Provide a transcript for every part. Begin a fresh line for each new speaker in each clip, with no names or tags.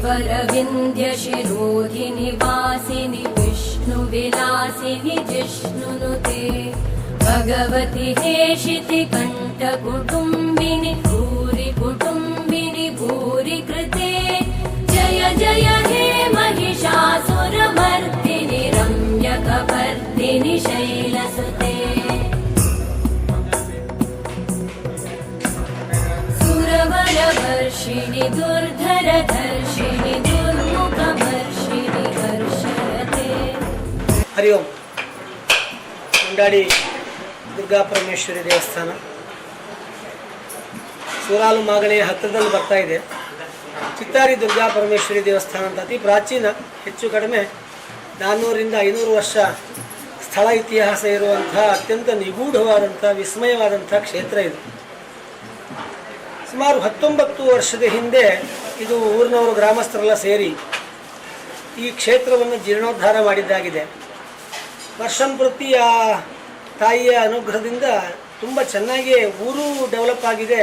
श्रीवरविन्द्यशिरोधिनि वासिनि विष्णुविलासिनि जिष्णुनुते भगवति हेशिति कण्ठकुटुम्बिनि भूरि कुटुम्बिनि भूरि कृते जय जय हे महिषासुरमर्दिनि रम्यकपर्दिनि शैलसुते सुरवरवर्षिणि दुर्धरधर्षिणि दुर्मुखवर्षिणि वर्षरते।
हरि ओम. ಮುಂಡಾಡಿ ದುರ್ಗಾ ಪರಮೇಶ್ವರಿ ದೇವಸ್ಥಾನ ಸೂರಾಲು ಮಾಗಣೆಯ ಹತ್ತಿರದಲ್ಲಿ ಬರ್ತಾ ಇದೆ. ಚಿತ್ತಾರಿ ದುರ್ಗಾ ಪರಮೇಶ್ವರಿ ದೇವಸ್ಥಾನ ಅಂತ ಅತಿ ಪ್ರಾಚೀನ, ಹೆಚ್ಚು ಕಡಿಮೆ 400 ರಿಂದ 500 ವರ್ಷ ಸ್ಥಳ ಇತಿಹಾಸ ಇರುವಂಥ ಅತ್ಯಂತ ನಿಗೂಢವಾದಂಥ ವಿಸ್ಮಯವಾದಂಥ ಕ್ಷೇತ್ರ ಇದು. ಸುಮಾರು 19 ವರ್ಷದ ಹಿಂದೆ ಇದು ಊರಿನವರು ಗ್ರಾಮಸ್ಥರೆಲ್ಲ ಸೇರಿ ಈ ಕ್ಷೇತ್ರವನ್ನು ಜೀರ್ಣೋದ್ಧಾರ ಮಾಡಿದ್ದಾಗಿದೆ. ವರ್ಷಂಪ್ರತಿ ಆ ತಾಯಿಯ ಅನುಗ್ರಹದಿಂದ ತುಂಬ ಚೆನ್ನಾಗಿ ಊರು ಡೆವಲಪ್ ಆಗಿದೆ,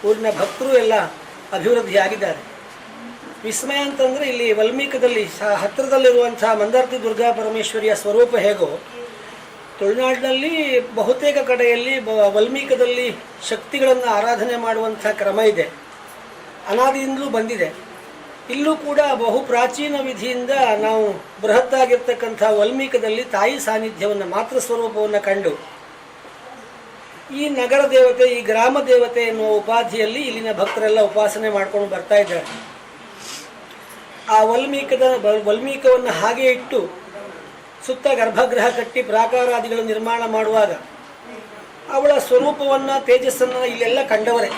ಊರಿನ ಭಕ್ತರು ಎಲ್ಲ ಅಭಿವೃದ್ಧಿಯಾಗಿದ್ದಾರೆ. ವಿಸ್ಮಯ ಅಂತಂದರೆ ಇಲ್ಲಿ ವಲ್ಮೀಕದಲ್ಲಿ ಹತ್ತಿರದಲ್ಲಿರುವಂಥ ಮಂದಾರ್ತಿ ದುರ್ಗಾ ಪರಮೇಶ್ವರಿಯ ಸ್ವರೂಪ ಹೇಗೋ, ತುಳುನಾಡಿನಲ್ಲಿ ಬಹುತೇಕ ಕಡೆಯಲ್ಲಿ ವಲ್ಮೀಕದಲ್ಲಿ ಶಕ್ತಿಗಳನ್ನು ಆರಾಧನೆ ಮಾಡುವಂಥ ಕ್ರಮ ಇದೆ, ಅನಾದಿಯಿಂದಲೂ ಬಂದಿದೆ. ಇಲ್ಲೂ ಕೂಡ ಬಹು ಪ್ರಾಚೀನ ವಿಧಿಯಿಂದ ನಾವು ಬೃಹತ್ತಾಗಿರ್ತಕ್ಕಂಥ ವಲ್ಮೀಕದಲ್ಲಿ ತಾಯಿ ಸಾನ್ನಿಧ್ಯವನ್ನು, ಮಾತೃ ಸ್ವರೂಪವನ್ನು ಕಂಡು ಈ ನಗರ ದೇವತೆ, ಈ ಗ್ರಾಮ ದೇವತೆ ಎನ್ನುವ ಉಪಾಧಿಯಲ್ಲಿ ಇಲ್ಲಿನ ಭಕ್ತರೆಲ್ಲ ಉಪಾಸನೆ ಮಾಡ್ಕೊಂಡು ಬರ್ತಾ ಇದ್ದಾರೆ. ಆ ವಲ್ಮೀಕವನ್ನು ಹಾಗೆ ಇಟ್ಟು ಸುತ್ತ ಗರ್ಭಗೃಹ ಕಟ್ಟಿ ಪ್ರಾಕಾರಾದಿಗಳು ನಿರ್ಮಾಣ ಮಾಡುವಾಗ ಅವಳ ಸ್ವರೂಪವನ್ನು, ತೇಜಸ್ಸನ್ನು ಇಲ್ಲೆಲ್ಲ ಕಂಡವರೇ.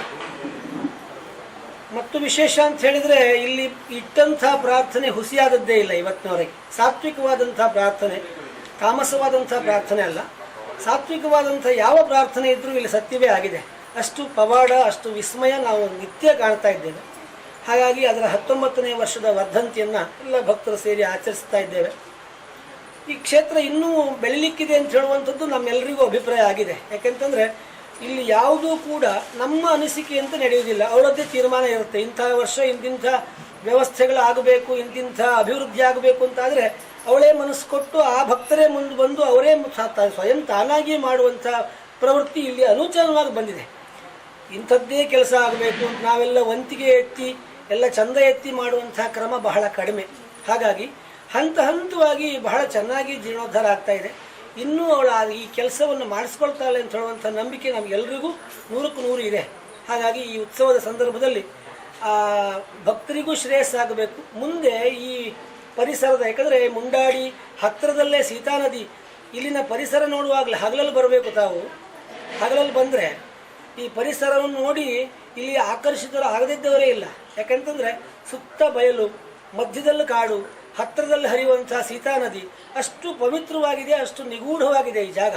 ಮತ್ತು ವಿಶೇಷ ಅಂತ ಹೇಳಿದರೆ ಇಲ್ಲಿ ಇಟ್ಟಂಥ ಪ್ರಾರ್ಥನೆ ಹುಸಿಯಾದದ್ದೇ ಇಲ್ಲ ಇವತ್ತಿನವರೆಗೆ. ಸಾತ್ವಿಕವಾದಂಥ ಪ್ರಾರ್ಥನೆ, ತಾಮಸವಾದಂಥ ಪ್ರಾರ್ಥನೆ ಅಲ್ಲ, ಸಾತ್ವಿಕವಾದಂಥ ಯಾವ ಪ್ರಾರ್ಥನೆ ಇದ್ದರೂ ಇಲ್ಲಿ ಸತ್ಯವೇ ಆಗಿದೆ. ಅಷ್ಟು ಪವಾಡ, ಅಷ್ಟು ವಿಸ್ಮಯ ನಾವು ನಿತ್ಯ ಕಾಣ್ತಾ ಇದ್ದೇವೆ. ಹಾಗಾಗಿ ಅದರ 19ನೇ ವರ್ಷದ ವರ್ಧಂತಿಯನ್ನು ಎಲ್ಲ ಭಕ್ತರು ಸೇರಿ ಆಚರಿಸ್ತಾ ಇದ್ದೇವೆ. ಈ ಕ್ಷೇತ್ರ ಇನ್ನೂ ಬೆಳಲಿಕ್ಕಿದೆ ಅಂತ ಹೇಳುವಂಥದ್ದು ನಮ್ಮೆಲ್ಲರಿಗೂ ಅಭಿಪ್ರಾಯ ಆಗಿದೆ. ಯಾಕೆಂತಂದರೆ ಇಲ್ಲಿ ಯಾವುದೂ ಕೂಡ ನಮ್ಮ ಅನಿಸಿಕೆ ಅಂತ ನಡೆಯುವುದಿಲ್ಲ, ಅವಳದ್ದೇ ತೀರ್ಮಾನ ಇರುತ್ತೆ. ಇಂಥ ವರ್ಷ ಇಂತಿಂಥ ವ್ಯವಸ್ಥೆಗಳಾಗಬೇಕು, ಇಂತಿಂಥ ಅಭಿವೃದ್ಧಿ ಆಗಬೇಕು ಅಂತಾದರೆ ಅವಳೇ ಮನಸ್ಸು ಕೊಟ್ಟು ಆ ಭಕ್ತರೇ ಮುಂದೆ ಬಂದು ಅವರೇ ಸ್ವಯಂ ತಾನಾಗಿ ಮಾಡುವಂಥ ಪ್ರವೃತ್ತಿ ಇಲ್ಲಿ ಅನುಚರವಾಗಿ ಬಂದಿದೆ. ಇಂಥದ್ದೇ ಕೆಲಸ ಆಗಬೇಕು ಅಂತ ನಾವೆಲ್ಲ ವಂತಿಗೆ ಎತ್ತಿ ಎಲ್ಲ ಚಂದ ಎತ್ತಿ ಮಾಡುವಂಥ ಕ್ರಮ ಬಹಳ ಕಡಿಮೆ. ಹಾಗಾಗಿ ಹಂತ ಹಂತವಾಗಿ ಬಹಳ ಚೆನ್ನಾಗಿ ಜೀರ್ಣೋದ್ಧಾರ ಆಗ್ತಾ ಇದೆ. ಇನ್ನೂ ಅವಳು ಈ ಕೆಲಸವನ್ನು ಮಾಡಿಸ್ಕೊಳ್ತಾಳೆ ಅಂತ ಹೇಳುವಂಥ ನಂಬಿಕೆ ನಮಗೆಲ್ಲರಿಗೂ 100ಕ್ಕೆ 100 ಇದೆ. ಹಾಗಾಗಿ ಈ ಉತ್ಸವದ ಸಂದರ್ಭದಲ್ಲಿ ಭಕ್ತರಿಗೂ ಶ್ರೇಯಸ್ಸಾಗಬೇಕು. ಮುಂದೆ ಈ ಪರಿಸರದ, ಯಾಕಂದರೆ ಮುಂಡಾಡಿ ಹತ್ತಿರದಲ್ಲೇ ಸೀತಾ ನದಿ, ಇಲ್ಲಿನ ಪರಿಸರ ನೋಡುವಾಗಲೇ ಹಗಲಲ್ಲಿ ಬರಬೇಕು. ತಾವು ಹಗಲಲ್ಲಿ ಬಂದರೆ ಈ ಪರಿಸರವನ್ನು ನೋಡಿ ಇಲ್ಲಿ ಆಕರ್ಷಿತರು ಆಗದಿದ್ದವರೇ ಇಲ್ಲ. ಯಾಕಂತಂದರೆ ಸುತ್ತ ಬಯಲು, ಮಧ್ಯದಲ್ಲಿ ಕಾಡು, ಹತ್ತಿರದಲ್ಲಿ ಹರಿಯುವಂಥ ಸೀತಾ ನದಿ ಅಷ್ಟು ಪವಿತ್ರವಾಗಿದೆ, ಅಷ್ಟು ನಿಗೂಢವಾಗಿದೆ ಈ ಜಾಗ.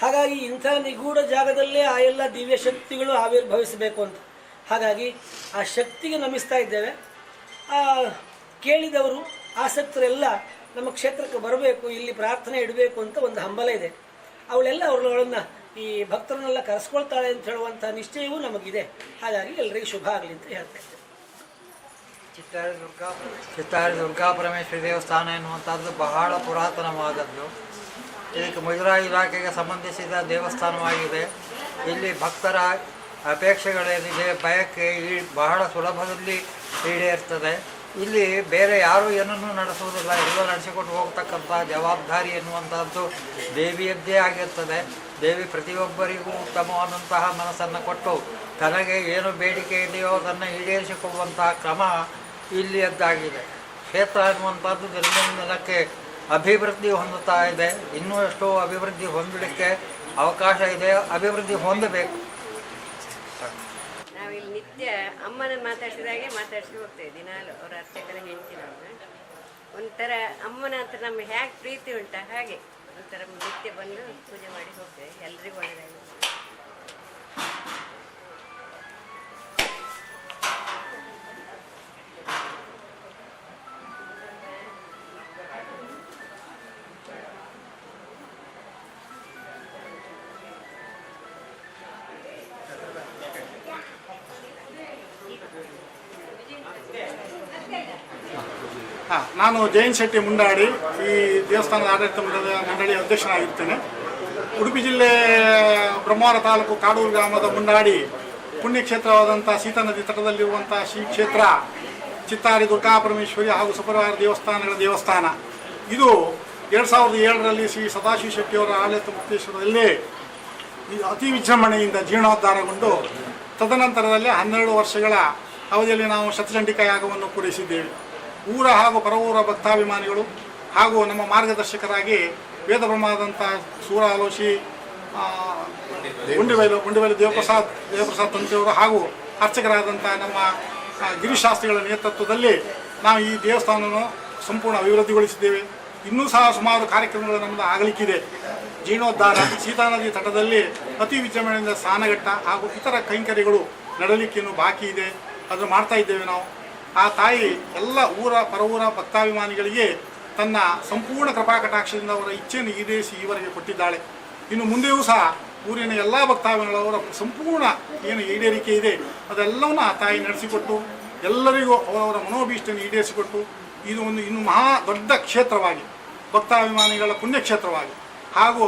ಹಾಗಾಗಿ ಇಂಥ ನಿಗೂಢ ಜಾಗದಲ್ಲೇ ಆ ಎಲ್ಲ ದಿವ್ಯ ಶಕ್ತಿಗಳು ಆವಿರ್ಭವಿಸಬೇಕು ಅಂತ ಹಾಗಾಗಿ ಆ ಶಕ್ತಿಗೆ ನಮಿಸ್ತಾ ಇದ್ದೇವೆ. ಕೇಳಿದವರು, ಆಸಕ್ತರೆಲ್ಲ ನಮ್ಮ ಕ್ಷೇತ್ರಕ್ಕೆ ಬರಬೇಕು, ಇಲ್ಲಿ ಪ್ರಾರ್ಥನೆ ಇಡಬೇಕು ಅಂತ ಒಂದು ಹಂಬಲ ಇದೆ. ಅವಳೆಲ್ಲ ಅವರುಗಳನ್ನು, ಈ ಭಕ್ತರನ್ನೆಲ್ಲ ಕರೆಸ್ಕೊಳ್ತಾಳೆ ಅಂತ ಹೇಳುವಂಥ ನಿಶ್ಚಯವೂ ನಮಗಿದೆ. ಹಾಗಾಗಿ ಎಲ್ಲರಿಗೂ ಶುಭ ಆಗಲಿ ಅಂತ ಹೇಳ್ತಾ ಇದ್ದೇವೆ.
ಚಿತ್ತಾರಿ ದುರ್ಗಾ ಪರಮೇಶ್ವರಿ ದೇವಸ್ಥಾನ ಎನ್ನುವಂಥದ್ದು ಬಹಳ ಪುರಾತನವಾದದ್ದು. ಇದಕ್ಕೆ ಮುಜರಾಯಿ ಇಲಾಖೆಗೆ ಸಂಬಂಧಿಸಿದ ದೇವಸ್ಥಾನವಾಗಿದೆ. ಇಲ್ಲಿ ಭಕ್ತರ ಅಪೇಕ್ಷೆಗಳೇನಿದೆ, ಬಯಕೆ ಬಹಳ ಸುಲಭದಲ್ಲಿ ಈಡೇರ್ತದೆ. ಇಲ್ಲಿ ಬೇರೆ ಯಾರೂ ಏನನ್ನೂ ನಡೆಸುವುದಿಲ್ಲ, ಎಲ್ಲ ನಡೆಸಿಕೊಂಡು ಹೋಗ್ತಕ್ಕಂಥ ಜವಾಬ್ದಾರಿ ಎನ್ನುವಂಥದ್ದು ದೇವಿಯದ್ದೇ ಆಗಿರ್ತದೆ. ದೇವಿ ಪ್ರತಿಯೊಬ್ಬರಿಗೂ ಉತ್ತಮವಾದಂತಹ ಮನಸ್ಸನ್ನು ಕೊಟ್ಟು ತನಗೆ ಏನು ಬೇಡಿಕೆ ಇದೆಯೋ ಅದನ್ನು ಈಡೇರಿಸಿಕೊಳ್ಳುವಂತಹ ಕ್ರಮ ಇಲ್ಲಿಯದ್ದಾಗಿದೆ. ಕ್ಷೇತ್ರ ಎನ್ನುವಂಥದ್ದು ದಿನದಿಂದ ದಿನಕ್ಕೆ ಅಭಿವೃದ್ಧಿ ಹೊಂದುತ್ತಾ ಇದೆ. ಇನ್ನೂ ಎಷ್ಟೋ ಅಭಿವೃದ್ಧಿ ಹೊಂದಲಿಕ್ಕೆ ಅವಕಾಶ ಇದೆ, ಅಭಿವೃದ್ಧಿ ಹೊಂದಬೇಕು.
ನಾವಿಲ್ಲಿ ನಿತ್ಯ ಅಮ್ಮನ ಮಾತಾಡ್ಸಿದಾಗೆ ಮಾತಾಡ್ಸಿ ಹೋಗ್ತೇವೆ. ದಿನಾಲು ಅವರ ಅರ್ಚಕರ ಹೆಂಡತಿ ನಾವು ಒಂಥರ ಅಮ್ಮನ ಹತ್ರ ನಮ್ಗೆ ಹೇಗೆ ಪ್ರೀತಿ ಉಂಟ ಹಾಗೆ ಒಂಥರ ನಿತ್ಯ ಬಂದು ಪೂಜೆ ಮಾಡಿ ಹೋಗ್ತೇವೆ. ಎಲ್ರಿಗೂ ಒಳ್ಳೆಯದಾಗಿ.
ನಾನು ಜಯನ್ ಶೆಟ್ಟಿ ಮುಂಡಾಡಿ, ಈ ದೇವಸ್ಥಾನದ ಆಡಳಿತ ಮಂಡಳಿಯ ಅಧ್ಯಕ್ಷನಾಗಿರ್ತೇನೆ. ಉಡುಪಿ ಜಿಲ್ಲೆ ಬ್ರಹ್ಮಾವರ ತಾಲೂಕು ಕಾಡೂರು ಗ್ರಾಮದ ಮುಂಡಾಡಿ ಪುಣ್ಯಕ್ಷೇತ್ರವಾದಂಥ ಸೀತಾ ನದಿ ತಟದಲ್ಲಿರುವಂಥ ಶ್ರೀ ಕ್ಷೇತ್ರ ಚಿತ್ತಾರಿ ದುರ್ಗಾಪರಮೇಶ್ವರಿ ಹಾಗೂ ಸುಪರಿವಾರ ದೇವಸ್ಥಾನಗಳ ದೇವಸ್ಥಾನ. ಇದು 2007ರಲ್ಲಿ ಶ್ರೀ ಸದಾಶಿವ ಶೆಟ್ಟಿಯವರ ಆಡಳಿತ ಮುಕ್ತೇಶ್ವರದಲ್ಲಿ ಅತಿ ವಿಜೃಂಭಣೆಯಿಂದ ಜೀರ್ಣೋದ್ಧಾರಗೊಂಡು ತದನಂತರದಲ್ಲಿ 12 ವರ್ಷಗಳ ಅವಧಿಯಲ್ಲಿ ನಾವು ಶತಚಂಡಿಕಾ ಯಾಗವನ್ನು ಪೂರೈಸಿದ್ದೇವೆ. ಊರ ಹಾಗೂ ಪರವೂರ ಭಕ್ತಾಭಿಮಾನಿಗಳು ಹಾಗೂ ನಮ್ಮ ಮಾರ್ಗದರ್ಶಕರಾಗಿ ವೇದ ಬ್ರಹ್ಮದಂಥ ಸೂರ ಆಲೋಶಿ, ಗುಂಡಿಬೈಲು ದೇವಪ್ರಸಾದ್ ತಂತ್ರಿಯವರು ಹಾಗೂ ಅರ್ಚಕರಾದಂಥ ನಮ್ಮ ಗಿರಿಶಾಸ್ತ್ರಿಗಳ ನೇತೃತ್ವದಲ್ಲಿ ನಾವು ಈ ದೇವಸ್ಥಾನವನ್ನು ಸಂಪೂರ್ಣ ಅಭಿವೃದ್ಧಿಗೊಳಿಸಿದ್ದೇವೆ. ಇನ್ನೂ ಸಹ ಸುಮಾರು ಕಾರ್ಯಕ್ರಮಗಳು ನಮ್ಮದು ಆಗಲಿಕ್ಕಿದೆ. ಜೀರ್ಣೋದ್ಧಾರ, ಸೀತಾ ನದಿ ತಟದಲ್ಲಿ ಅತಿ ವಿಜೃಂಭಣೆಯಿಂದ ಸ್ನಾನಘಟ್ಟ ಹಾಗೂ ಇತರ ಕೈಂಕರ್ಯಗಳು ನಡಲಿಕ್ಕಿನ್ನು ಬಾಕಿ ಇದೆ. ಅದನ್ನು ಮಾಡ್ತಾ ಇದ್ದೇವೆ ನಾವು. ಆ ತಾಯಿ ಎಲ್ಲ ಪರವೂರ ಭಕ್ತಾಭಿಮಾನಿಗಳಿಗೆ ತನ್ನ ಸಂಪೂರ್ಣ ಕೃಪಾಕಟಾಕ್ಷದಿಂದ ಅವರ ಇಚ್ಛೆಯನ್ನು ಈಡೇರಿಸಿ ಈವರೆಗೆ ಕೊಟ್ಟಿದ್ದಾಳೆ. ಇನ್ನು ಮುಂದೆಯೂ ಸಹ ಊರಿನ ಎಲ್ಲ ಭಕ್ತಾಭಿಮಾನಿಗಳವರ ಸಂಪೂರ್ಣ ಏನು ಈಡೇರಿಕೆ ಇದೆ ಅದೆಲ್ಲವನ್ನು ಆ ತಾಯಿ ನಡೆಸಿಕೊಟ್ಟು ಎಲ್ಲರಿಗೂ ಅವರವರ ಮನೋಭೀಷ್ಟನ್ನು ಈಡೇರಿಸಿಕೊಟ್ಟು ಇದು ಒಂದು ಇನ್ನು ಮಹಾ ದೊಡ್ಡ ಕ್ಷೇತ್ರವಾಗಿ, ಭಕ್ತಾಭಿಮಾನಿಗಳ ಪುಣ್ಯಕ್ಷೇತ್ರವಾಗಿ ಹಾಗೂ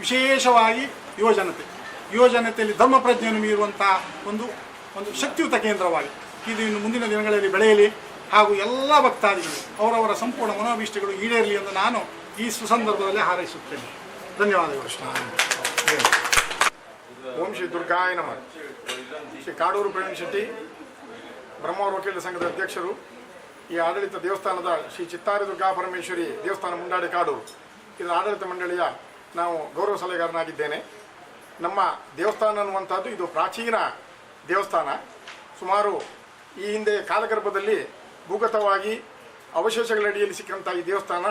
ವಿಶೇಷವಾಗಿ ಯುವಜನತೆಯಲ್ಲಿ ಧರ್ಮ ಪ್ರಜ್ಞೆಯನ್ನು ಮೀರುವಂಥ ಒಂದು ಶಕ್ತಿಯುತ ಕೇಂದ್ರವಾಗಿ ಇದು ಇನ್ನು ಮುಂದಿನ ದಿನಗಳಲ್ಲಿ ಬೆಳೆಯಲಿ ಹಾಗೂ ಎಲ್ಲ ಭಕ್ತಾದಿಗಳು ಅವರವರ ಸಂಪೂರ್ಣ ಮನೋಭೀಷ್ಟಗಳು ಈಡೇರಲಿ ಎಂದು ನಾನು ಈ ಸುಸಂದರ್ಭದಲ್ಲಿ ಹಾರೈಸುತ್ತೇನೆ. ಧನ್ಯವಾದಗಳು.
ಓಂ ಶ್ರೀ ದುರ್ಗಾಯ ನಮಃ. ಶ್ರೀ ಕಾಡೂರು ಪ್ರವೀಣ್ ಶೆಟ್ಟಿ, ಬ್ರಹ್ಮವರ ವಕೀಲರ ಸಂಘದ ಅಧ್ಯಕ್ಷರು. ಈ ಆಡಳಿತ ದೇವಸ್ಥಾನದ ಶ್ರೀ ಚಿತ್ತಾರಿ ದುರ್ಗಾಪರಮೇಶ್ವರಿ ದೇವಸ್ಥಾನ ಮುಂಡಾಡಿ ಕಾಡೂರು ಇದರ ಆಡಳಿತ ಮಂಡಳಿಯ ನಾವು ಗೌರವ ಸಲಹೆಗಾರನಾಗಿದ್ದೇನೆ. ನಮ್ಮ ದೇವಸ್ಥಾನ ಅನ್ನುವಂಥದ್ದು ಇದು ಪ್ರಾಚೀನ ದೇವಸ್ಥಾನ. ಸುಮಾರು ಈ ಹಿಂದೆ ಕಾಲಗರ್ಭದಲ್ಲಿ ಭೂಗತವಾಗಿ ಅವಶೇಷಗಳಡಿಯಲ್ಲಿ ಸಿಕ್ಕಂಥ ಈ ದೇವಸ್ಥಾನ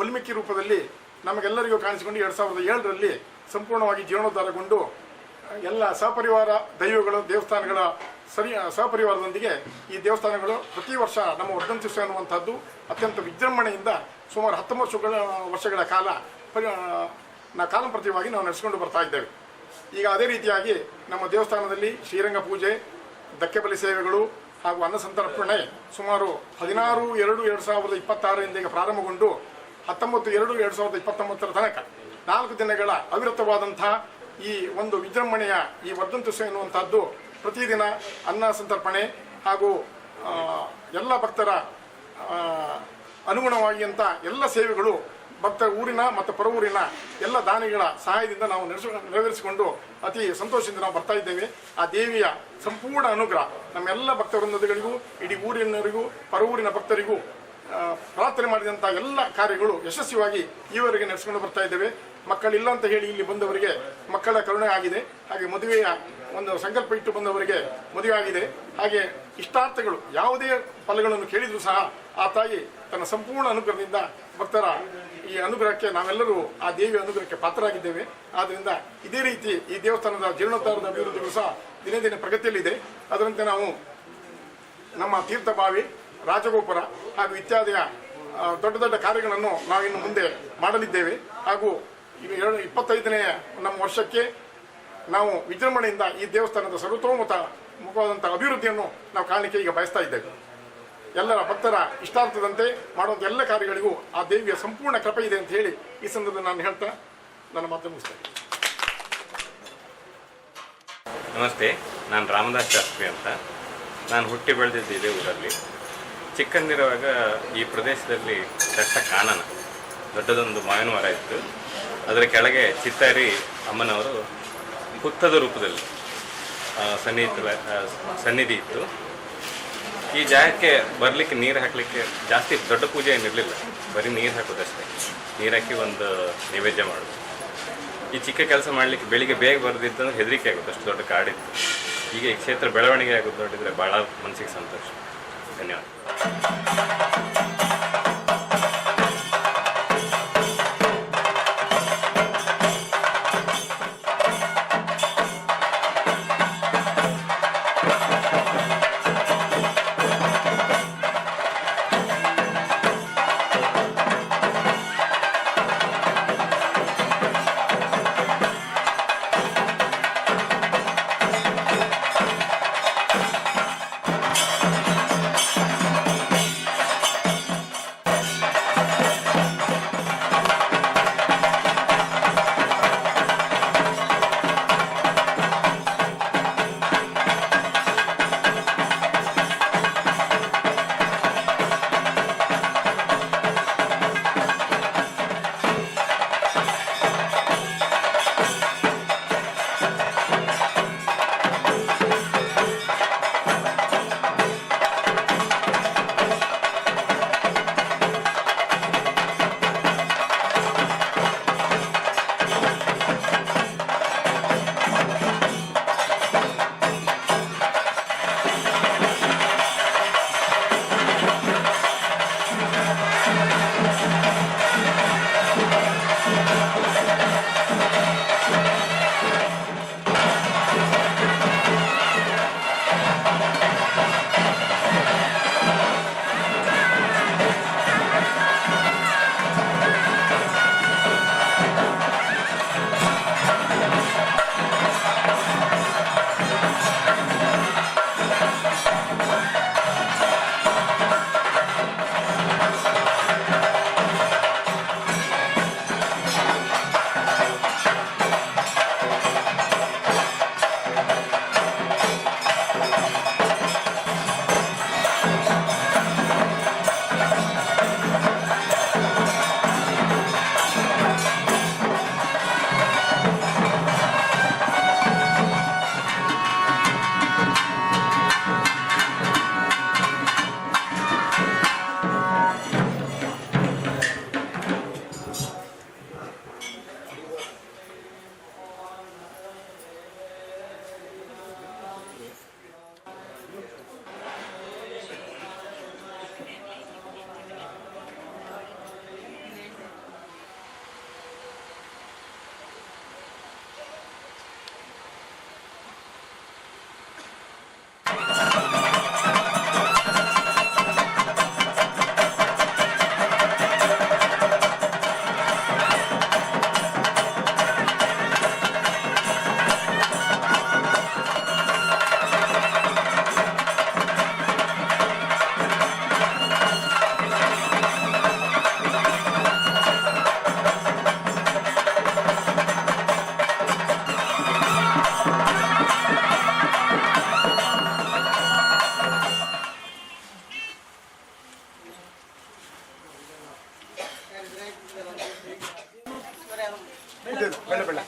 ಒಲ್ಮಿಕ್ಕಿ ರೂಪದಲ್ಲಿ ನಮಗೆಲ್ಲರಿಗೂ ಕಾಣಿಸಿಕೊಂಡು 2007ರಲ್ಲಿ ಸಂಪೂರ್ಣವಾಗಿ ಜೀರ್ಣೋದ್ಧಾರಗೊಂಡು ಎಲ್ಲ ಸಹಪರಿವಾರ ದೈವಗಳು ದೇವಸ್ಥಾನಗಳ ಸಹಪರಿವಾರದೊಂದಿಗೆ ಈ ದೇವಸ್ಥಾನಗಳು ಪ್ರತಿ ವರ್ಷ ನಮ್ಮ ವರ್ಧಂತ್ಯುತ್ಸವ ಅನ್ನುವಂಥದ್ದು ಅತ್ಯಂತ ವಿಜೃಂಭಣೆಯಿಂದ ಸುಮಾರು 19 ವರ್ಷಗಳ ಕಾಲ ಕಾಲಂಪ್ರತಿವಾಗಿ ನಾವು ನಡೆಸಿಕೊಂಡು ಬರ್ತಾ ಇದ್ದೇವೆ. ಈಗ ಅದೇ ರೀತಿಯಾಗಿ ನಮ್ಮ ದೇವಸ್ಥಾನದಲ್ಲಿ ಶ್ರೀರಂಗ ಪೂಜೆ, ದಕ್ಕೆಬಲಿ ಸೇವೆಗಳು ಹಾಗೂ ಅನ್ನಸಂತರ್ಪಣೆ ಸುಮಾರು 16/2/2026 ಈಗ ಪ್ರಾರಂಭಗೊಂಡು 19/2/2029 ತನಕ 4 ದಿನಗಳ ಅವಿರತವಾದಂಥ ಈ ಒಂದು ವಿಜೃಂಭಣೆಯ ಈ ವರ್ಧಂತ್ಯುತ್ಸವ ಎನ್ನುವಂಥದ್ದು ಪ್ರತಿದಿನ ಅನ್ನ ಸಂತರ್ಪಣೆ ಹಾಗೂ ಎಲ್ಲ ಭಕ್ತರ ಅನುಗುಣವಾಗಿ ಅಂತ ಎಲ್ಲ ಸೇವೆಗಳು ಭಕ್ತರ ಊರಿನ ಮತ್ತು ಪರವೂರಿನ ಎಲ್ಲ ದಾನಿಗಳ ಸಹಾಯದಿಂದ ನಾವು ನೆರವೇರಿಸಿಕೊಂಡು ಅತಿ ಸಂತೋಷದಿಂದ ನಾವು ಬರ್ತಾ ಇದ್ದೇವೆ. ಆ ದೇವಿಯ ಸಂಪೂರ್ಣ ಅನುಗ್ರಹ ನಮ್ಮೆಲ್ಲ ಭಕ್ತವೃಂದಗಳಿಗೂ, ಇಡೀ ಊರಿನವರಿಗೂ, ಪರವೂರಿನ ಭಕ್ತರಿಗೂ ಪ್ರಾರ್ಥನೆ ಮಾಡಿದಂಥ ಎಲ್ಲ ಕಾರ್ಯಗಳು ಯಶಸ್ವಿಯಾಗಿ ಈವರೆಗೆ ನಡೆಸಿಕೊಂಡು ಬರ್ತಾ ಇದ್ದೇವೆ. ಮಕ್ಕಳಿಲ್ಲ ಅಂತ ಹೇಳಿ ಇಲ್ಲಿ ಬಂದವರಿಗೆ ಮಕ್ಕಳ ಕರುಣೆ ಆಗಿದೆ. ಹಾಗೆ ಮದುವೆಯ ಒಂದು ಸಂಕಲ್ಪ ಇಟ್ಟು ಬಂದವರಿಗೆ ಮದುವೆ ಆಗಿದೆ. ಹಾಗೆ ಇಷ್ಟಾರ್ಥಗಳು ಯಾವುದೇ ಫಲಗಳನ್ನು ಕೇಳಿದರೂ ಸಹ ಆ ತಾಯಿ ತನ್ನ ಸಂಪೂರ್ಣ ಅನುಗ್ರಹದಿಂದ ಭಕ್ತರ ಈ ಅನುಗ್ರಹಕ್ಕೆ ನಾವೆಲ್ಲರೂ ಆ ದೇವಿಯ ಅನುಗ್ರಹಕ್ಕೆ ಪಾತ್ರರಾಗಿದ್ದೇವೆ. ಆದ್ದರಿಂದ ಇದೇ ರೀತಿ ಈ ದೇವಸ್ಥಾನದ ಜೀರ್ಣೋದ್ಧಾರದ ಅಭಿವೃದ್ಧಿಗಳು ಸಹ ದಿನೇ ದಿನೇ ಪ್ರಗತಿಯಲ್ಲಿದೆ. ಅದರಂತೆ ನಾವು ನಮ್ಮ ತೀರ್ಥಬಾವಿ, ರಾಜಗೋಪುರ ಹಾಗೂ ಇತ್ಯಾದಿಯ ದೊಡ್ಡ ದೊಡ್ಡ ಕಾರ್ಯಗಳನ್ನು ನಾವಿನ್ನು ಮುಂದೆ ಮಾಡಲಿದ್ದೇವೆ. ಹಾಗೂ 25ನೇ ನಮ್ಮ ವರ್ಷಕ್ಕೆ ನಾವು ವಿಜೃಂಭಣೆಯಿಂದ ಈ ದೇವಸ್ಥಾನದ ಮುಖವಾದಂಥ ಅಭಿವೃದ್ಧಿಯನ್ನು ನಾವು ಕಾಣಲಿಕ್ಕೆ ಈಗ ಬಯಸ್ತಾ ಇದ್ದೇವೆ. ಎಲ್ಲರ ಭಕ್ತರ ಇಷ್ಟಾರ್ಥದಂತೆ ಮಾಡುವಂಥ ಎಲ್ಲ ಕಾರ್ಯಗಳಿಗೂ ಆ ದೇವಿಯ ಸಂಪೂರ್ಣ ಕೃಪೆ ಇದೆ ಅಂತ ಹೇಳಿ ಈ ಸಂದರ್ಭದಲ್ಲಿ ನಾನು ಹೇಳ್ತಾ ನನ್ನ ಮಾತು ಮುಗಿಸ್ತೇನೆ.
ನಮಸ್ತೆ, ನಾನು ರಾಮದಾಸ್ ಶಾಸ್ತ್ರಿ ಅಂತ. ನಾನು ಹುಟ್ಟಿ ಬೆಳೆದಿದ್ದು ಇದೇ ಊರಲ್ಲಿ. ಚಿಕ್ಕಂದಿರುವಾಗ ಈ ಪ್ರದೇಶದಲ್ಲಿ ದಟ್ಟ ಕಾನನ, ದೊಡ್ಡದೊಂದು ಮಾವಿನ ಮರ ಇತ್ತು. ಅದರ ಕೆಳಗೆ ಚಿತ್ತಾರಿ ಅಮ್ಮನವರು ಹುತ್ತದ ರೂಪದಲ್ಲಿ ಸನ್ನಿಧಿ ಇತ್ತು. ಈ ಜಾಗಕ್ಕೆ ಬರಲಿಕ್ಕೆ ನೀರು ಹಾಕಲಿಕ್ಕೆ ಜಾಸ್ತಿ ದೊಡ್ಡ ಪೂಜೆ ಏನಿರಲಿಲ್ಲ, ಬರೀ ನೀರು ಹಾಕೋದಷ್ಟೇ. ನೀರು ಹಾಕಿ ಒಂದು ನೈವೇದ್ಯ ಮಾಡೋದು. ಈ ಚಿಕ್ಕ ಕೆಲಸ ಮಾಡಲಿಕ್ಕೆ ಬೆಳಿಗ್ಗೆ ಬೇಗ ಬರೆದಿತ್ತಂದ್ರೆ ಹೆದರಿಕೆ ಆಗುತ್ತೆ, ಅಷ್ಟು ದೊಡ್ಡ ಕಾಡಿತ್ತು. ಈಗ ಈ ಕ್ಷೇತ್ರ ಬೆಳವಣಿಗೆ ಆಗೋದು ನೋಡಿದರೆ ಭಾಳ ಮನಸ್ಸಿಗೆ ಸಂತೋಷ. ಧನ್ಯವಾದ.
ಬೆಳ್ಳೆ ಬೆಳ್ಳೆ